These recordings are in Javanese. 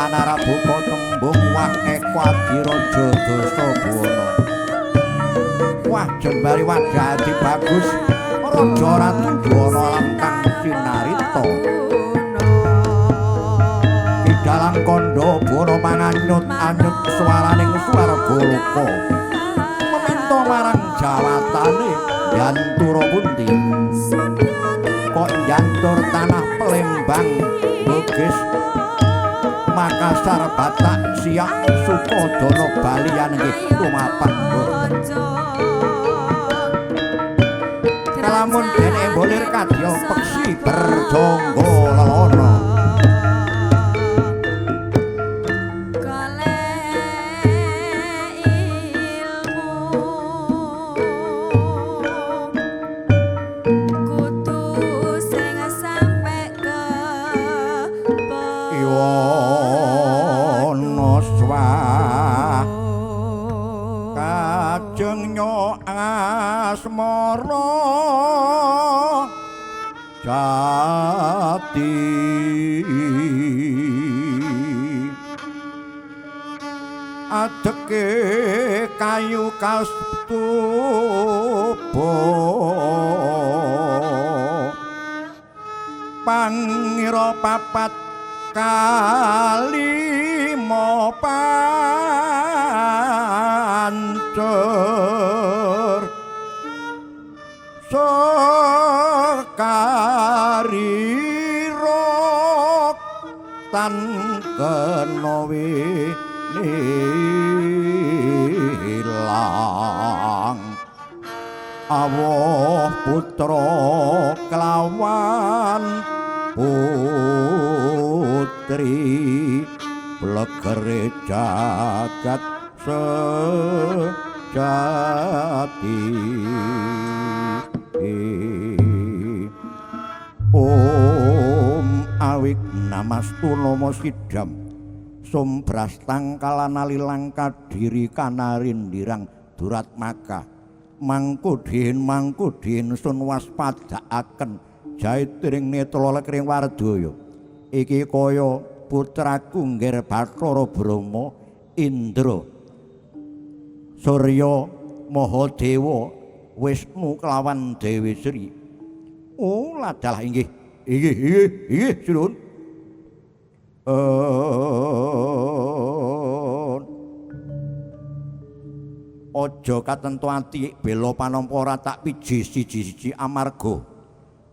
Panara buka tembung wah eko adiraja dosa buwana. Wah jembari wadadi bagus raja ratu buwana langkang sinarita. Di dalam kondo buwana manganyut-anyut swaraning swarga loka. Meminta marang jawatane yantura pundi. Kok jantur tanah Pelembang Bugis Makassar Batak Siak Sukodono Balian nggih tumapak kalamun den embolir kadya peksi berjangga lelana asmara jati adeke kayu kastuba pangira papat kalima pancur sekarirok tan kena wilang awuh putra kelawan putri blegere jagat sejati Om awik namastu namo sidam sombras tangkalan alilang kadiri kanarindirang durat maka mangkudin sun waspadaaken jaitiring netra lekring wardaya iki kaya putraku ngger Bathara Brahma Indra Surya Mahadewa Wisnu kelawan Dewi Sri. Oh, ladalah inggih Sinuwun. Aja katentu ati bela panampa ora tak piji siji-siji amarga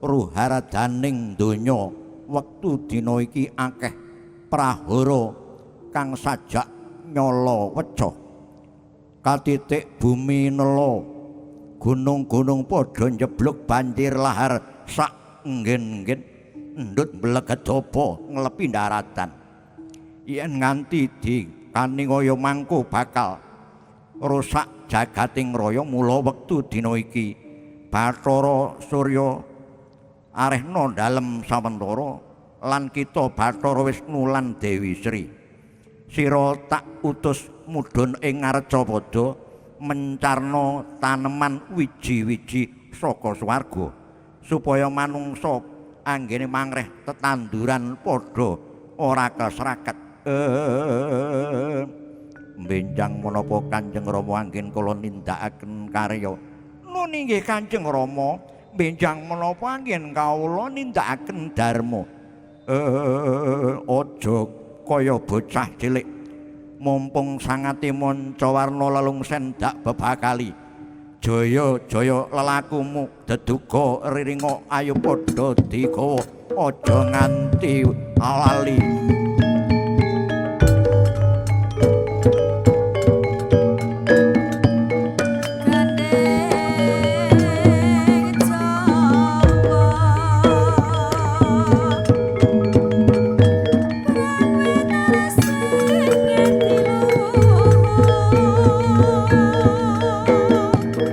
ruharadaning donya wektu dina iki akeh prahara kang sajak nyala weca. Katitik bumi nela gunung-gunung padha njebluk banjir lahar sak nggen-nggen ndut bleget apa nglepi daratan yen nganti dikaninggaya mangko bakal rusak jagating raya mula wektu dina iki Bathara Surya arehna dalem sawentara lan kita Bathara Wisnu lan Dewi Sri sira tak utus mudhun ing Arcapada mencarna taneman wiji-wiji saka swarga supaya manungsa anggene mangreh tetanduran padha ora kesraket. Benjang menapa Kanjeng Rama anggen kula nindakaken karya. Nun inggih Kanjeng Rama, benjang menapa anggen kawula nindakaken dharma. Aja kaya bocah cilik mumpung sangate manca warna lelungsen dak bebakali jaya-jaya lelakumu deduga riringa ayo padha digawa aja nganti lali.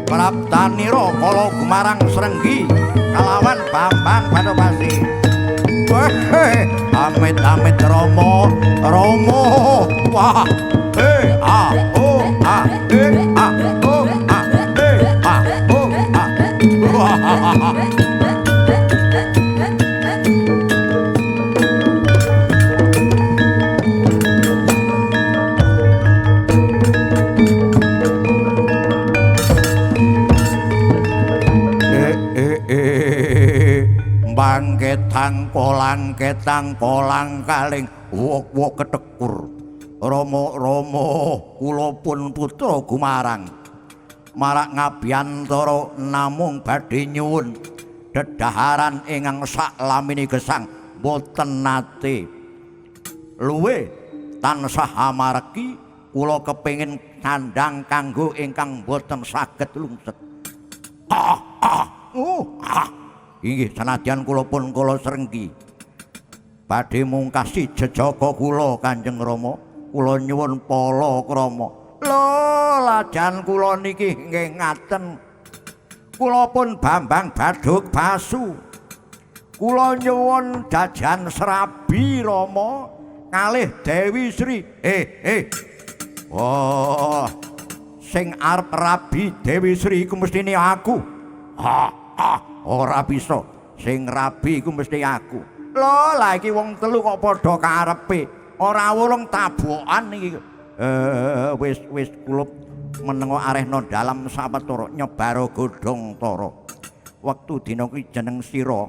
Praptanira kala gumarang Srenggi kalawan Bambang Padopati. Amit-amit Rama, Rama. Wah. A O A A O A O A. Wah. ketang kolang kaling wok ketekur. Rama kula pun putra Gumarang marak ngabiyantara namung badhe nyuwun dedaharan ingkang saklamine gesang boten nate luwe tansah amargi kula kepengin tandang kanggo ingkang boten saged lungset. Inggih sanadyan kula pun kula srenggi badhe mungkasi jejaka kula Kanjeng Rama, kula nyuwun palakrama. Lho, lajan kula niki nggih ngaten. Kula pun Bambang Baduk Basu. Kula nyuwun jajan serabi Rama kalih Dewi Sri. Oh, sing arep rabi Dewi Sri iku mestine aku. Ora bisa. Sing rabi iku mesti aku. Lho, lah iki wong telu kok padha karepe. Ora wulung tabokan iki. Wis kula menengo arehna dalam sawetara nyebaro godhong tara. Wektu dina kuwi jeneng sira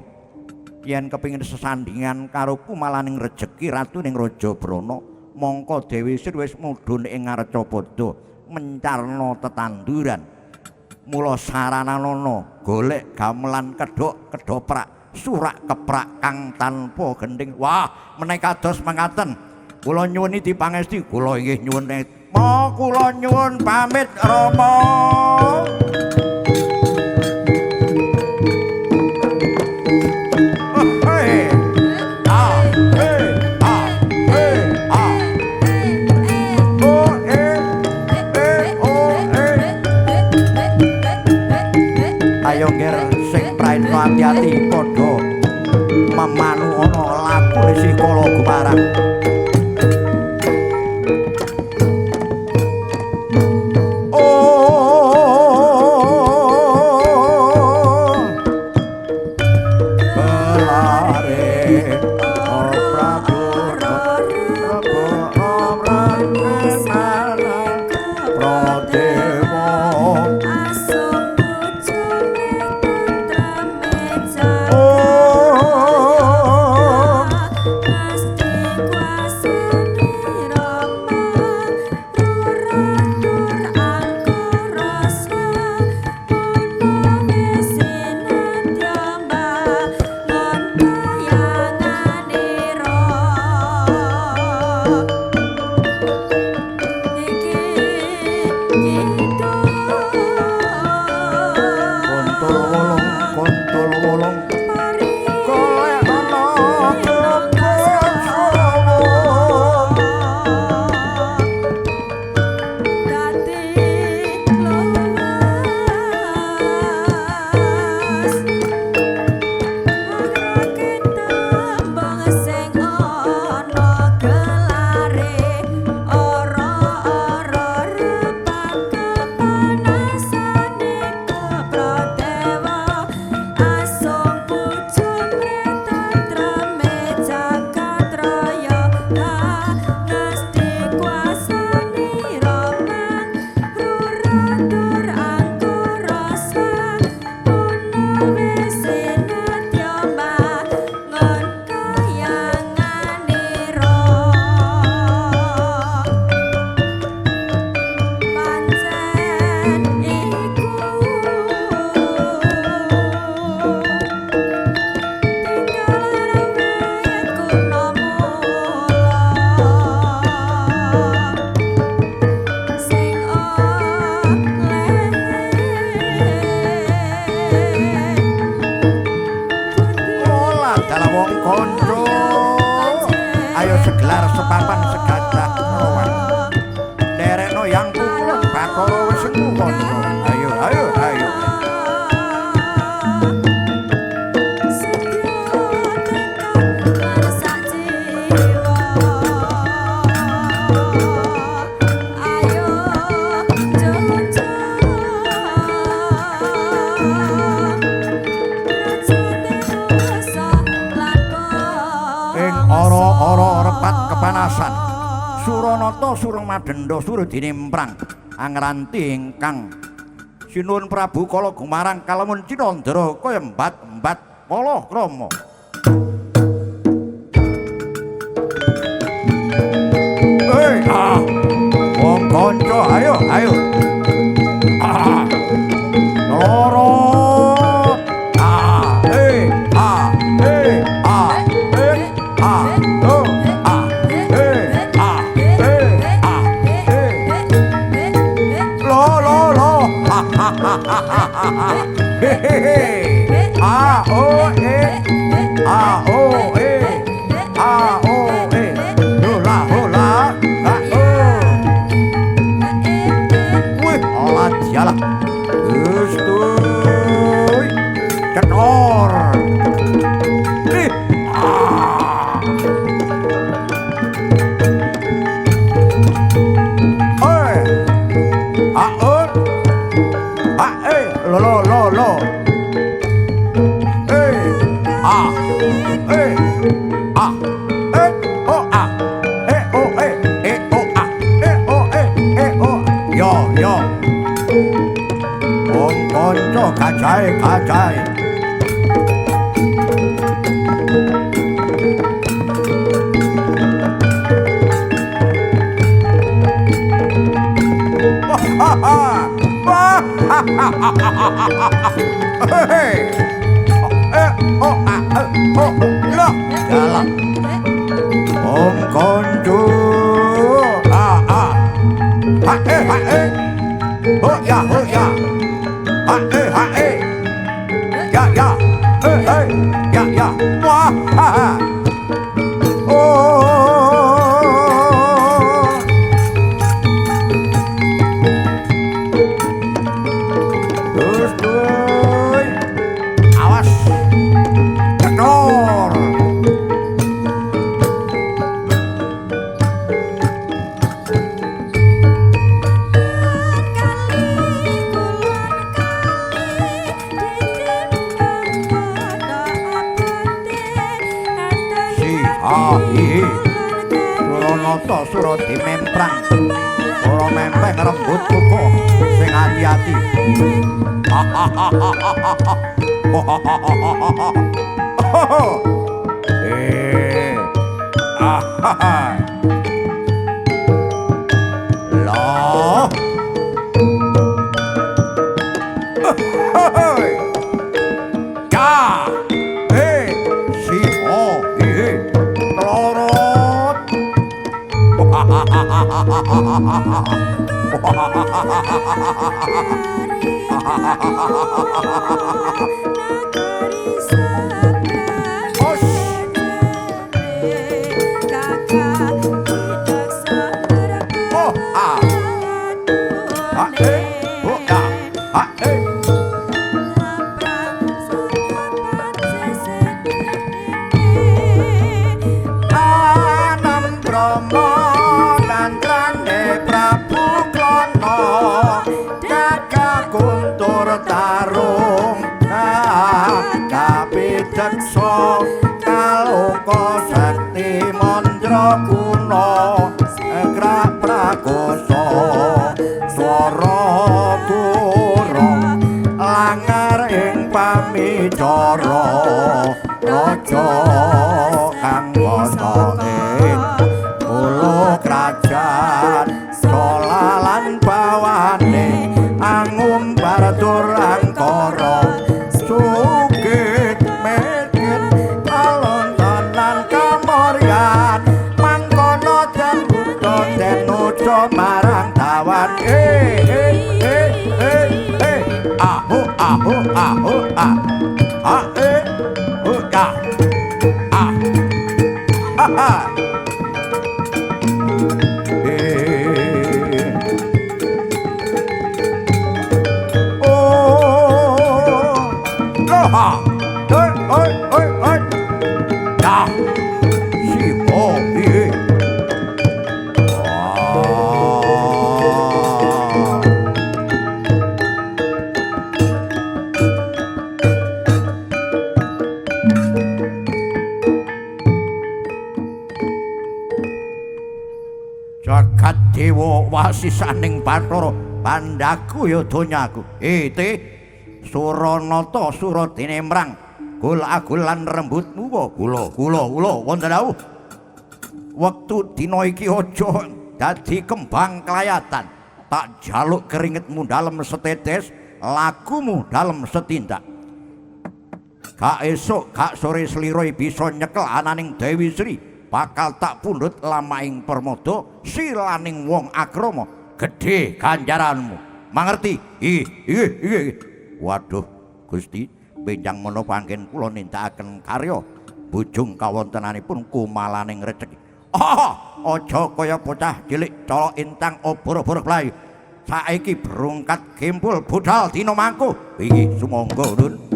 yen kepengin sesandingan karo kumalaning rejeki ratu ning Rajabrana, mongko Dewi Sri wis mudhun ing Arcapada mencarna tetanduran. Mula saranana golek gamelan kedhok-kedhoprak surak keprak kang tanpa gending. Wah, menika kados mangkaten. Kula nyuwun dipangesti, kula inggih nyuwun kula nyuwun pamit Rama. Ayo ngger sing praitno ati-ati padha memanu ana lakune si Kala Gumarang. Suranata sureng madenda suruh dinemprang angranti ingkang sinuwun Prabu Kala Gumarang kalamun Cinandra kaya embat-embat palakrama. gajai. Om konju ho ya ya wah terus boy awas kendor Suranata Surati memprang ora mempeng rembut kuku sing ati-ati loh Daksa kaloka sakti mandra kuna egrak prakoso swara turung langar ing pamicara raja kang ana ing ula krajan solalan bawane angumbar tur angkara marang tawan ahu jagat dewa wasisaning Bathara pandhaku ya donyaku ete Suranata Suratine mrang gul-agulan rembutmu kula wonten dawuh wektu dina iki aja dadi kembang klayatan tak jaluk keringetmu dalem setetes lakumu dalem setindak gak esuk gak sore slira bisa nyekel ananing Dewi Sri bakal tak pundhut lamaing permada silaning wong akrama gedhe ganjaranmu mangerti waduh Gusti benjang menawa panggen kula nindakaken karya bujung kawontenanipun kumalaning rejeki aja kaya bocah cilik colok intang obor-obor blay saiki berungkat gempul budal dina mangku iki sumangga Nun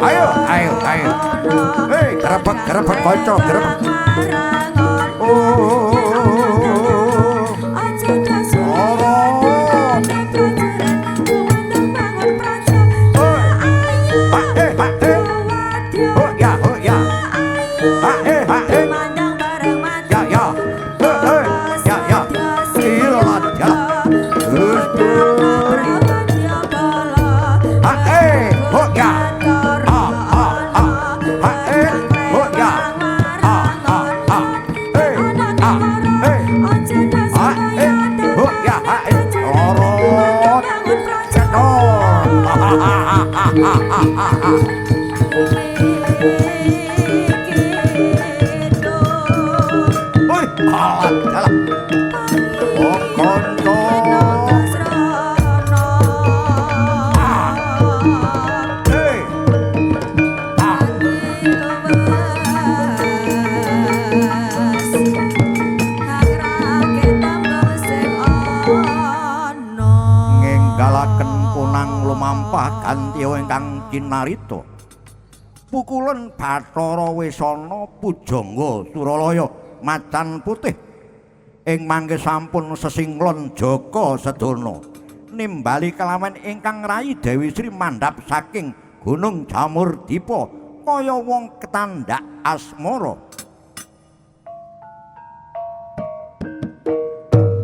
ayo ayo ayo hei gerebek gerebek kanca gerebek oh ingkang kinarita pukulan Bathara Wisana pujangga Suralaya macan putih ing mangke sampun sesinglon Jaka sedana nimbali kelawan ingkang rayi Dewi Sri mandhap saking Gunung Jamurdipa kaya wong ketandak asmara.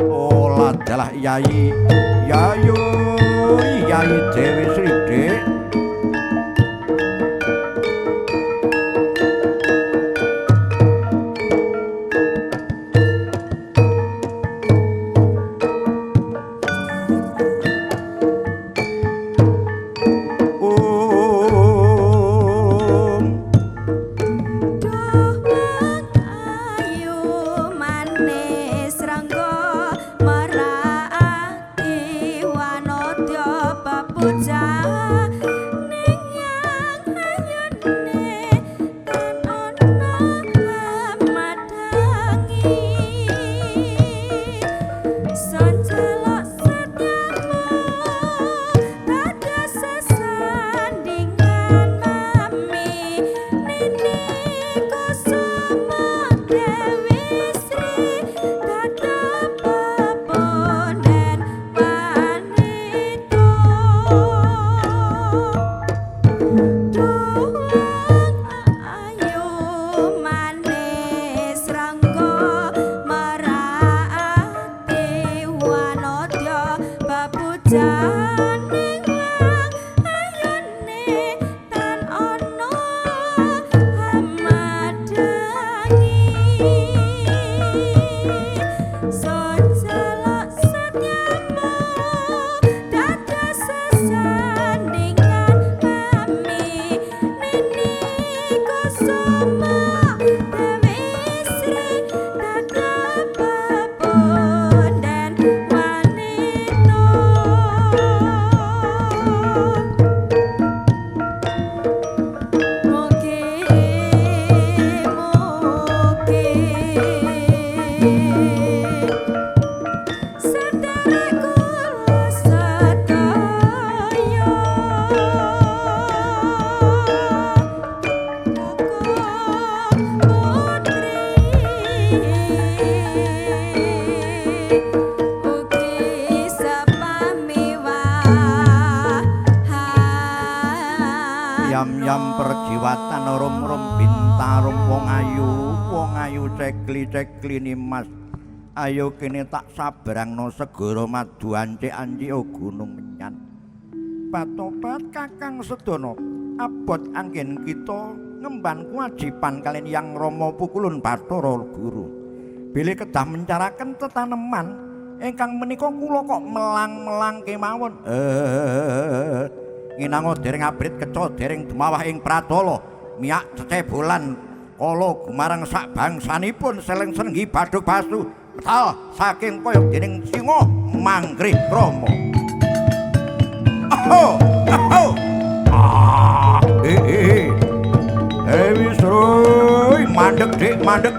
Ola dalah Yayi Yayu Yayi Dewi Sri Dek yam-yam perjiwatan rum-rum bintarum wong ayu cekli-cekli nimas ayo kene tak sabrangno segara madu anci-anci gunung menyan patopat kakang sedana abot anggen kita ngemban kewajiban kalian yang Rama pukulun Bathara Guru bilih kedah mencaraken tetaneman ingkang menika kula kok melang-melang kemawon nginango dereng abrit keca dereng dumawah ing pratala miyak cecebolan kala gumarang sak bangsanipun seleng-selenggi badhug basu metal saking kaya dening singa manggrih Rama Dewi Sri mandeg dik mandeg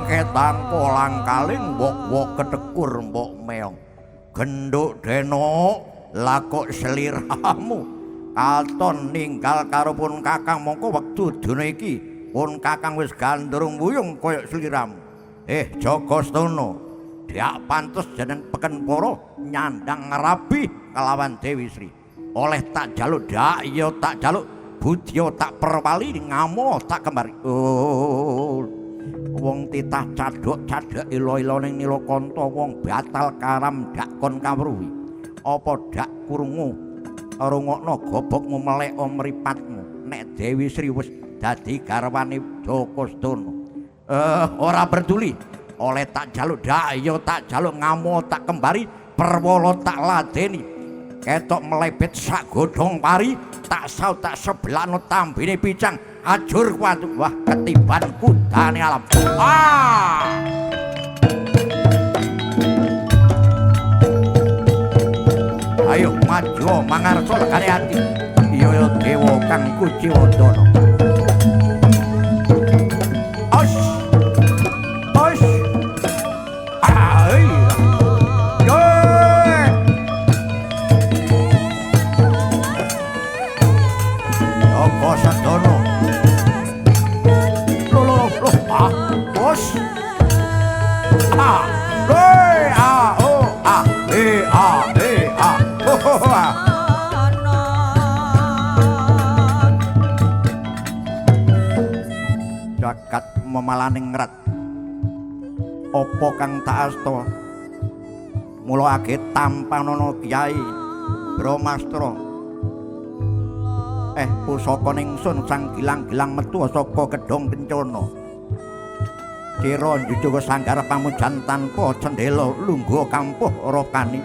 Ketang kolang kaling mbok ketekur mbok meong genduk denok lakok seliramu katon ninggal karo pun kakang mongko wektu dina iki pun kakang wis gandrung wuyung koyok seliramu Joko Stono dak pantes jeneng peken poro nyandang rabi kelawan Dewi Sri oleh tak jaluk dak ya tak jaluk budya tak perwali ngamo tak kembari wong titah cadhok ilo-ilo ning Nilakanta wong batal karam dak kon kawruhi apa dak krungu rungokno gobokmu melek mripatmu nek Dewi Sri wis dadi garwane Joko Stono ora peduli oleh tak jaluk dak ya tak jaluk ngamo tak kembari perwala tak ladeni ketok melebet sak godhong pari tak saut tak sebelakno tambine picang ajur kuat wah ketiban kudane alam ayo maju mangarsa lekane ati iya dewa kang kuciwadana jagat memalaning ngrat apa kang tak asta mula age tampanana Kyai Brahmastra pusaka ningsun sang gilang-gilang metu saka gedhong kencana kira njujuga sanggar pamujan tanpa cendela lungguh kampuh rokani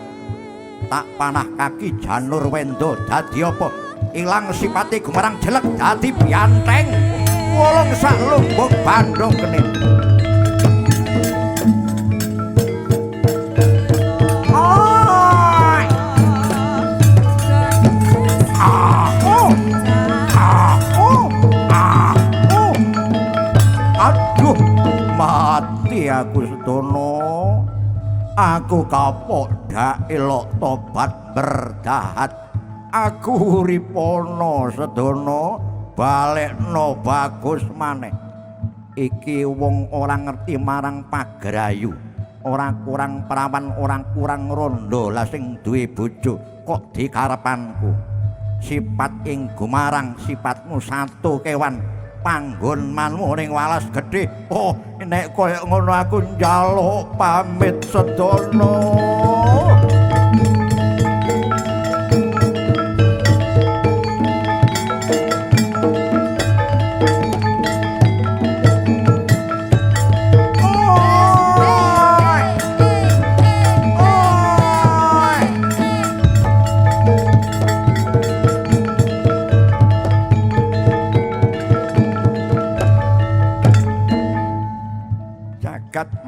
tak panah kaki janur wendo dadi apa ilang sipati gumarang jelek dadi bianteng wolong sak lumbung bandung kenit aduh mati aku sedono aku kapok dak elok tobat berdahat aku uripana sedono balekno bagus maneh iki wong ora ngerti marang pagrayu ora kurang perawan ora kurang rondo lah sing duwe bojo kok dikarepanku sifat ing gumarang sifatmu satu kewan panggonmanmu ning walas gedhe oh nek koyo ngono aku njaluk pamit sedono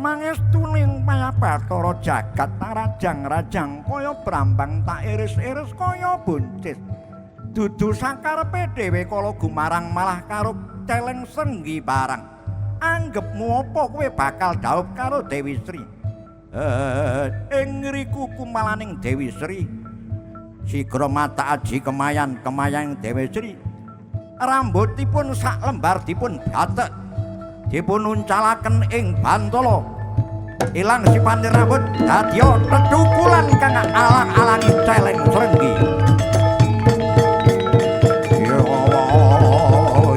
mangestuning Bathara jagat rajang-rajang kaya brambang tak iris-iris kaya buncis dudu sakarepe dhewe kala gumarang malah karo celeng senggi barang anggepmu apa kowe bakal dhaup karo Dewi Sri ing ngriku kumalaning Dewi Sri sigra mata aji kemayan Dewi Sri rambutipun sak lembar dipun batek dipun uncalaken ing bantala ilang sipane rambut dadya tetukulan kang alang-alangi celeng srenggi Oh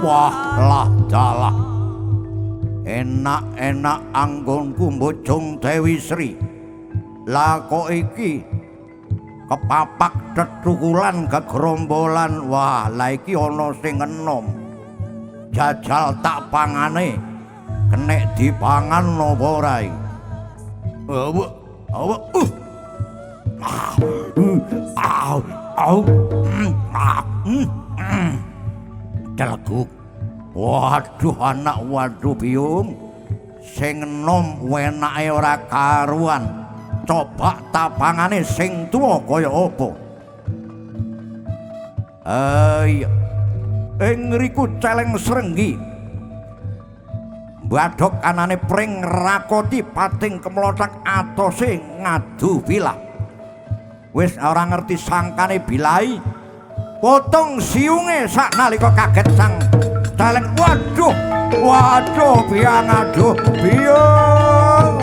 Wah lah dalah. Enak-enak anggonku mbojong Dewi Sri. Lah kok iki kepapak tetukulan gegrombolan. Wah lah iki ana sing enom. Jajal tak pangane kenek dipangan napa ora iki? Telguk. Waduh anak waduh biung. Sing enom wenake ora karuan. Coba tapangane sing tuwa kaya apa? Iya. Ing ngriku celeng srenggi. Badhok kanane pring rakoti pating kemlothak atose ngadu bilah. Wis ora ngerti sangkane bilai. Potong siunge saknalika kaget sang celeng. Waduh biang aduh biung.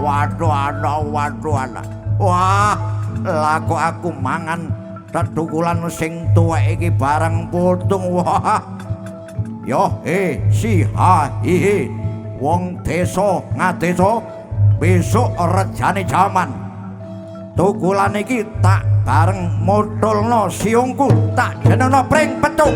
Waduh anak. Wah lah kok aku mangan tetukulan sing tuwek iki barang potong. Wah yo si ha hi wong desa ngadesa besok rejane jaman. Tukulan iki tak bareng modulno siungku tak jenengno pring petuk.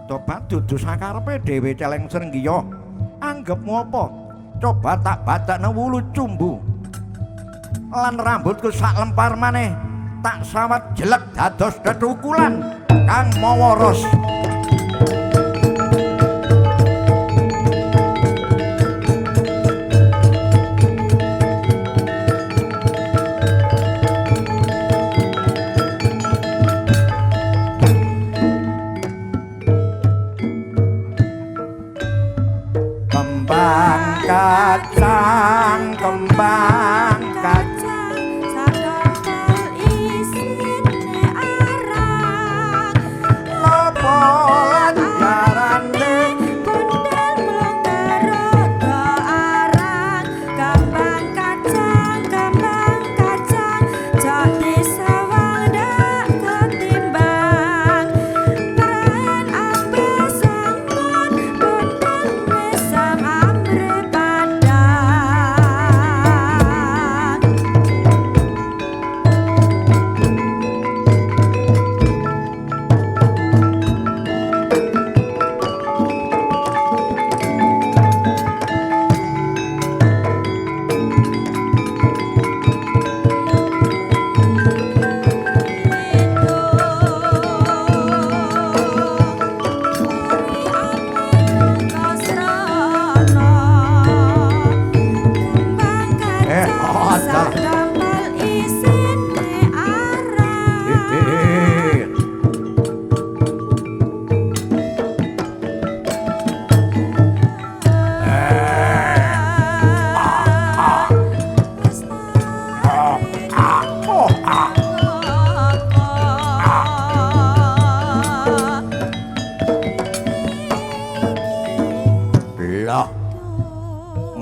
Tobat dudu sakarepe dhewe celeng srenggi yo. Anggepmu apa? Coba tak badakne wulu cumbu. Lan rambutku sak lempar maneh tak sawat jelek dados tetukulan kang mawa ros. Kembang kacang sadapal isine arang lopolan jarane bundel melongkaro arang kembang kacang jadi sawang dak ketimbang perayaan ambe sangkon bundel mesam ambre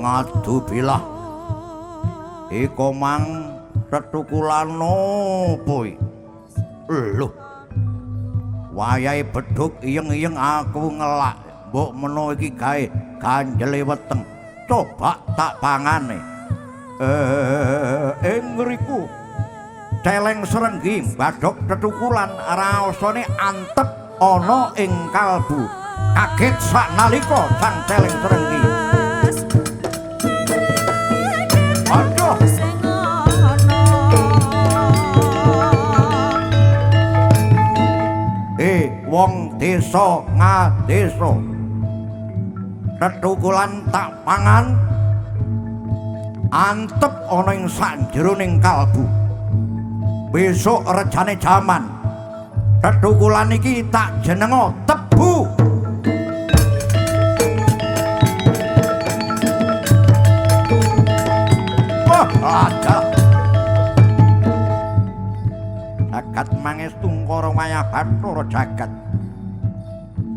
ngadu bilah iku mang tetukulan nopo iki lho wayahe bedhug iyeng-iyeng aku ngelak mbok meno iki gawe ganjele weteng coba tak pangane ing ngriku celeng srenggi badhok tetukulan raosane antep ana ing kalbu kaget saknalika sang celeng srenggi. Aduh wong desa ngadesa tetukulan tak pangan antep ana ing sanjeroning kalbu besok rejane jaman tetukulan iki tak jenengo tebu. Ada jagat mangestu ngkara wayah Bathara jagat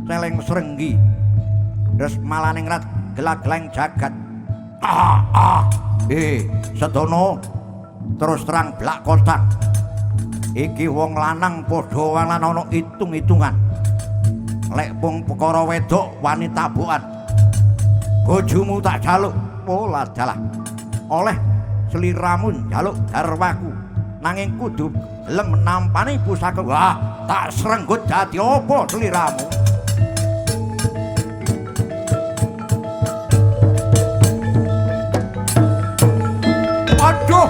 celeng srenggi terus malaning rat gelag-geleng jagat sedono terus terang blak kotak iki wong lanang padha lan ana itung-itungan lek wong perkara wedok wanita bokan bojomu tak jaluk pola dalah oleh sliramu jaluk garwaku nanging kudu gelem nampani pusaka wah tak srenggut dadi apa sliramu aduh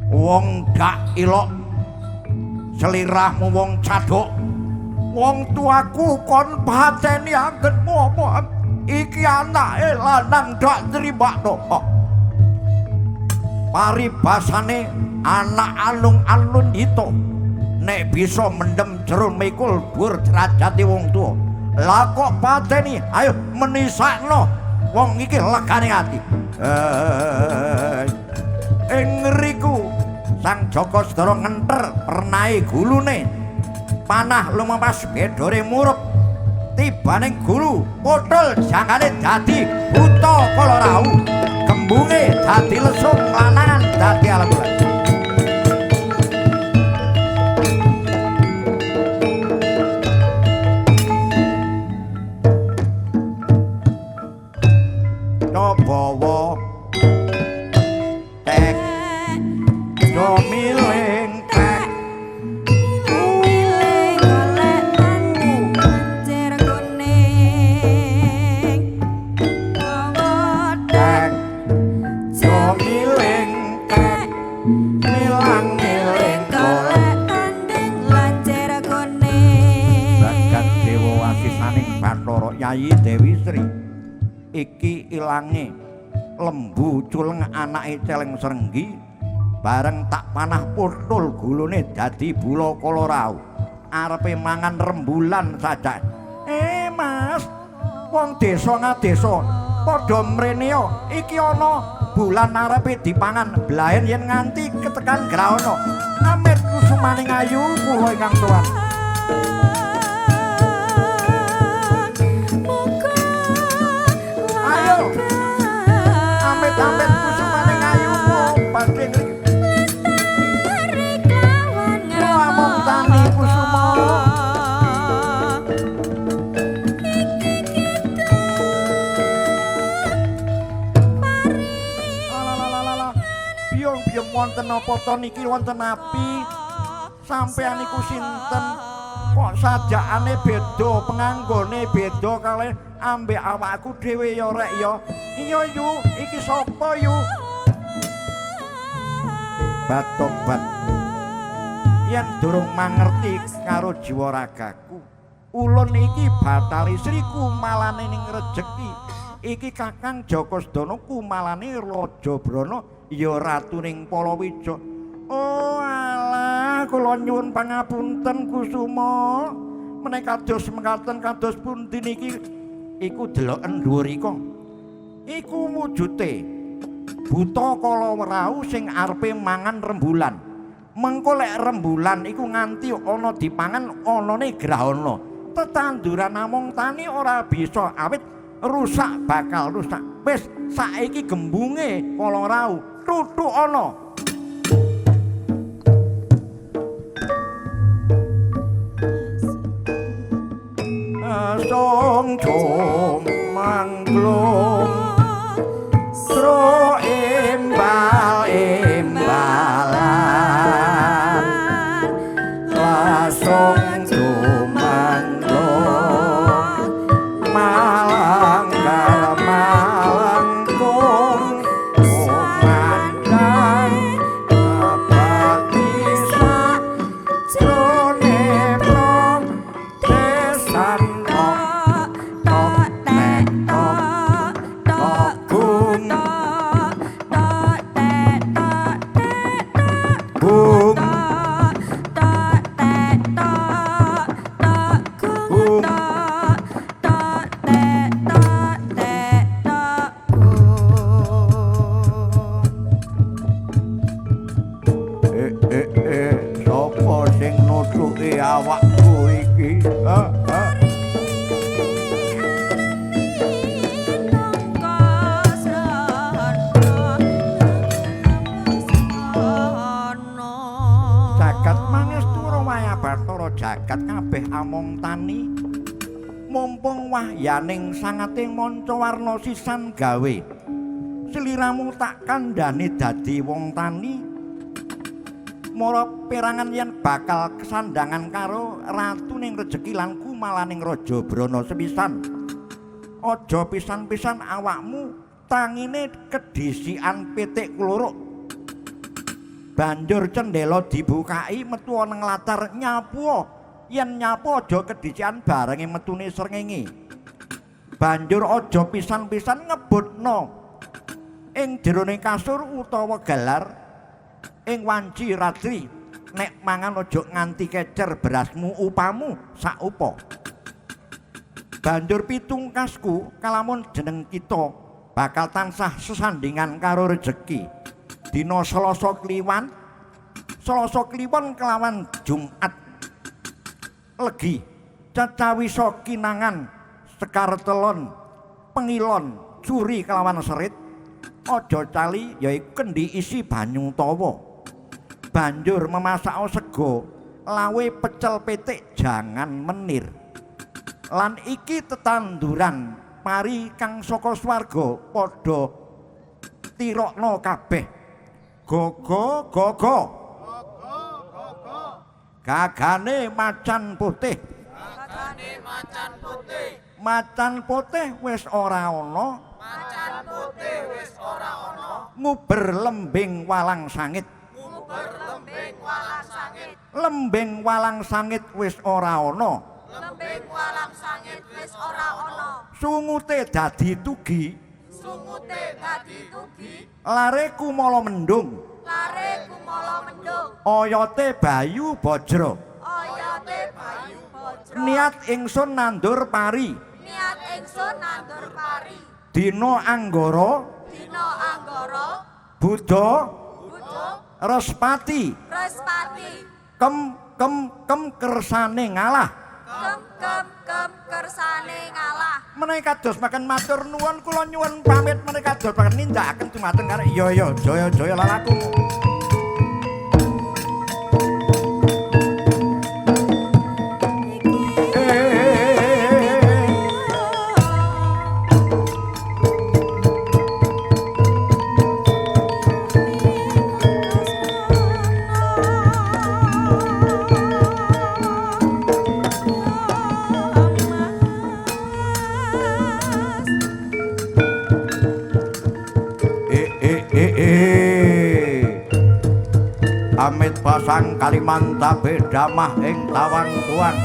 wong gak ilok selirahmu wong cadok wong tuaku kon pateni anggenmu apa iki anake lanang dak nrimakno paribasane anak alung-alun itu nek bisa mendem jero mikul dhuwur derajate wong tuwa lah kok pateni ayo menisakno wong iki legane ati ngriku Sang Joko Sedara ngenter pernahe gulune panah lumampah bedore murup tibaning gulu pothol jangane dadi buta kala rau kembunge dadi lesung lanangan dadi alang-alang bawa tek do miling tek miling golek tandu banjir kuning bawa tek do miling tek milang-miling golek tanding banjir kuning Jagat Dewa Wasisaning Bathara Yayi Dewi Sri iki ilange lembu culeng anake celeng srenggi bareng tak panah putul gulune dadi bula kala rau arepe mangan rembulan saja mas wong desa ngadesa padha mrene iki ana bulan arepe dipangan blaen yen nganti ketekan grahana amit kusumaning ayu kula ingkang tuan amit kusumaning ayu pangking lestari kawan ngramong tani kusuma iki kita mari biung wonten apa to niki wonten api sampeyan niku sinten kok sajakane beda penganggone beda kalih ambek awakku dhewe ya rek ya iya yu iki sapa yu Batobat yen durung mangerti karo jiwa ragaku ulun iki Bathari Sri kumalane ning rejeki iki Kakang Joko Sedana kumalane Raja Brana ya ratuning Palawija oh alah kula nyuwun pangapunten Kusuma menika kados mekaten kados pundi niki iku deloken dhuwur iku wujute buta kala rau sing arepe mangan rembulan mengko lek rembulan iku nganti ana dipangan anane grahana tetanduran namung tani ora bisa awit rusak bakal rusak wis saiki gembunge kala rau tutuk ana song chom manglung sro embalan lasong tumanglung malang malangkung kumandang apa bisa jrone mong desan Tani mumpung wahyaning sangating manca warna sisan gawe sliramu tak kandhani dadi wong tani mara perangan yen bakal kesandangan karo ratu ning rejeki lan kumalaning raja Brana sepisan aja pisan-pisan awakmu tangine kedhisikan pitik kluruk banjur cendela dibukai metu ana nglatar nyapu yen nyapu aja kedhisikan barenge metune srengenge banjur aja pisan-pisan ngebutno ing jerone kasur utawa galar ing wanci ratri nek mangan aja nganti kecer berasmu upamu sak upa banjur pitungkasku kalamun jeneng kita bakal tansah sesandingan karo rejeki dina Selasa Kliwon kelawan Jumat legi cacawisa kinangan sekar telon pengilon curi kelawan serit aja cali yaiku kendi isi banyu tawa banjur memasak sego lawe pecel pitik jangan menir lan iki tetanduran pari kang saka swarga padha tirokno kabeh gogo gagane macan putih macan putih wis ora ana nguber lembing walang sangit lembing walang sangit wis ora ana sungute dadi tugi lare kumala mendung oyote bayu bajra niat ingsun nandur pari dina anggara Buddha Respati kem kersane ngalah menawi kados makan matur nuwun kula nyuwun pamit menawi kados makan nindakaken dumateng karo iya jaya lalaku Amit pasang Kalimanta bedamah ing tawang tuan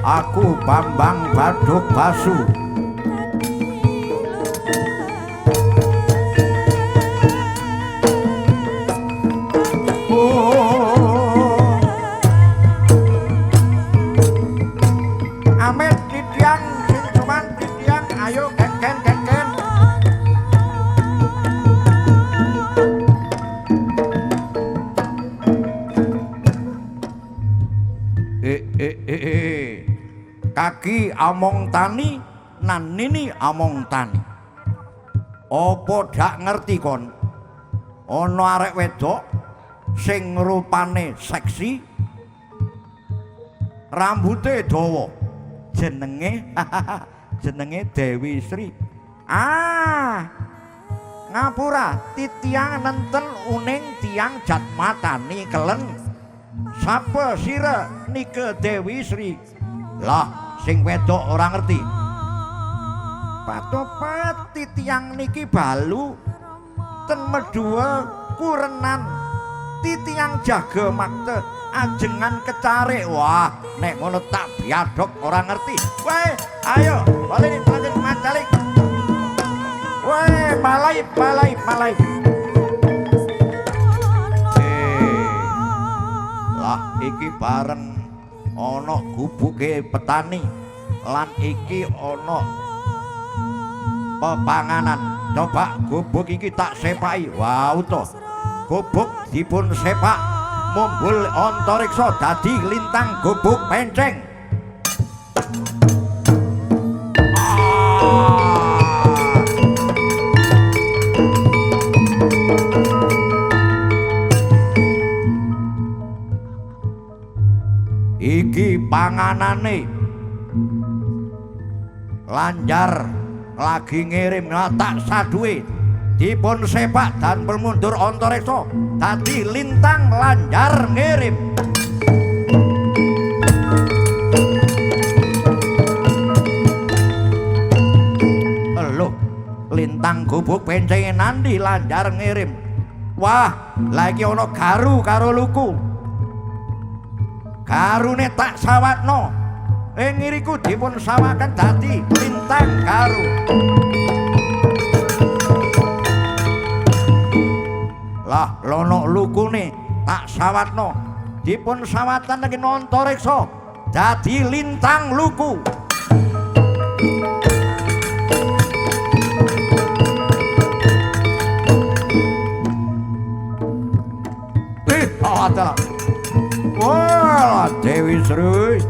aku Bambang Baduk Basu Amit didiang sing cuman didiang ayo gen kaki among tani nan nini among tani opo dak ngerti kon ana arek wedok sing rupane seksi rambute dawa jenenge Dewi Sri ngapura titiang nenten uning tiang jatmatani kelen sapa sira nike Dewi Sri lah sing wedok ora ngerti patopat titiang niki balu ten medua kurenan titiang jaga makte ajengan kecarik wah nek ngono tak biadok ora ngerti wae ayo balik lanjut macalik wae palai lah iki bareng ana gubuke petani lan iki ana pepanganan coba gubuk iki tak sepaki wow to gubuk dipun sepak mumbul antariksa dadi lintang gubuk penceng iki panganane Lanjar lagi ngirim tak saduwe dipun sepak dan bermundur Antareksa dadi Lintang Lanjar ngirim. Lho, Lintang gubuk pencenge nandi Lanjar ngirim. Wah, lagi ana garu karo luku. Garune tak sawatno. Ngiriku dipun sawaken dadi Lintang garu. Lah, lono lukune tak sawatno. Dipun sawatan lagi Antareksa dadi Lintang luku. Adalah wah Dewi Sri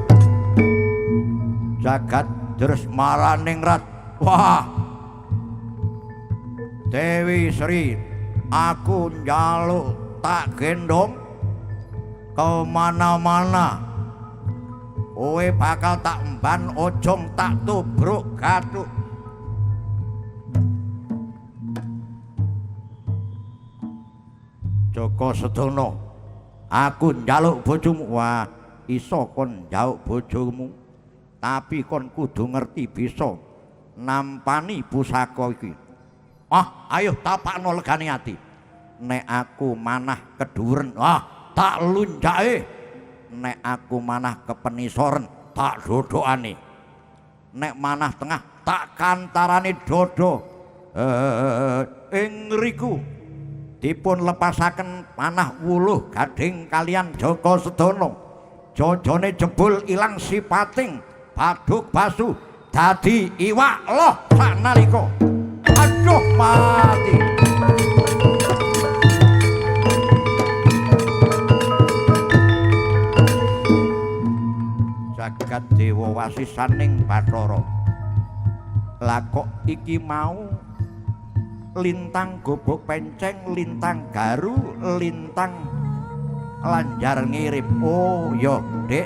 jagat terus maraningrat. Wah Dewi Sri, aku njaluk tak gendong kemana-mana. Kowe bakal tak emban ojong tak tubruk gathuk. Joko Sedono, aku njaluk bojomu. Wah, iso kon njaluk bojomu, tapi kon kudu ngerti bisa nampani pusaka iki. Ayo tapakno legane ati. Nek aku manah keduren, tak lunjake. Nek aku manah kepenisoren, tak dodokane. Nek manah tengah, tak kantarane dodo. Ing ngriku dipun lepasaken panah wuluh gading kalian Joko Sedono. Jojone jebul ilang sipating Baduk Basu dadi iwak loh sanalika. Aduh mati. Jagat dewa wasisaning Bathara. Lah kok iki mau Lintang gubuk penceng, Lintang garu, Lintang Lanjar ngirim. Oh ya Dek,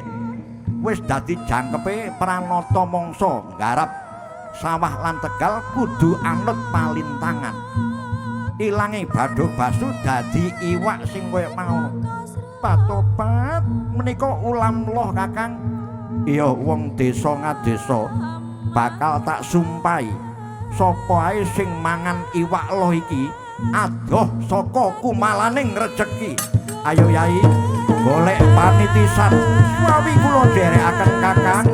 wis dadi jangkepe Pranata mangsa nggarap sawah lan Tegal kudu anut palintangan. Ilange Baduk Basu dadi iwak sing koyo mau. Patopat menika ulam loh Kakang. Iya wong desa ngadesa bakal tak sumpahi. Sapa ae sing mangan iwak loh iki adoh saka kumalaning rejeki. Ayo Yai, golek panitisan suwi kula dherekaken Kakang.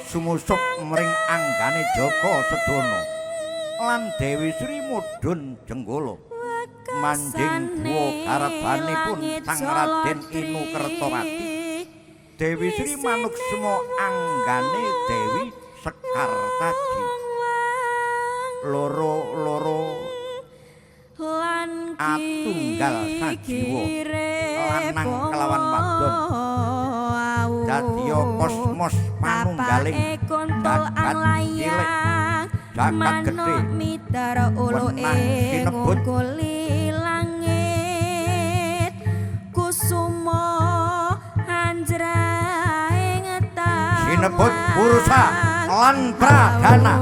Sumusuk mring anggane Joko Sedono lan Dewi Sri mudhun jenggala manjing buwa karebanipun Sang Raden Inu Kertawati. Dewi Sri manuksma anggane Dewi Sekar Taji. Loro-loro atunggal sajiwa lanang kelawan wadon dadiya kosmos panunggaling jagat cilik jagat gedhe wenang sinebut langit kusuma anjraing sinebut Pursa lan Pradana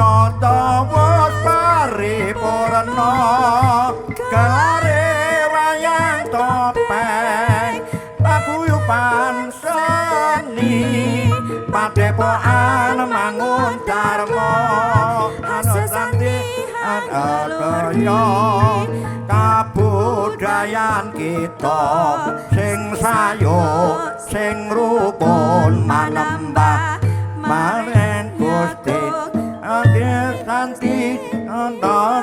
nyata wis paripurna gelare wayang topeng paguyuban seni padepokan mangun dharma anusanti adaya kabudayan kita sing sayo sing rukun manembah maren Gusti Adi Santi Anda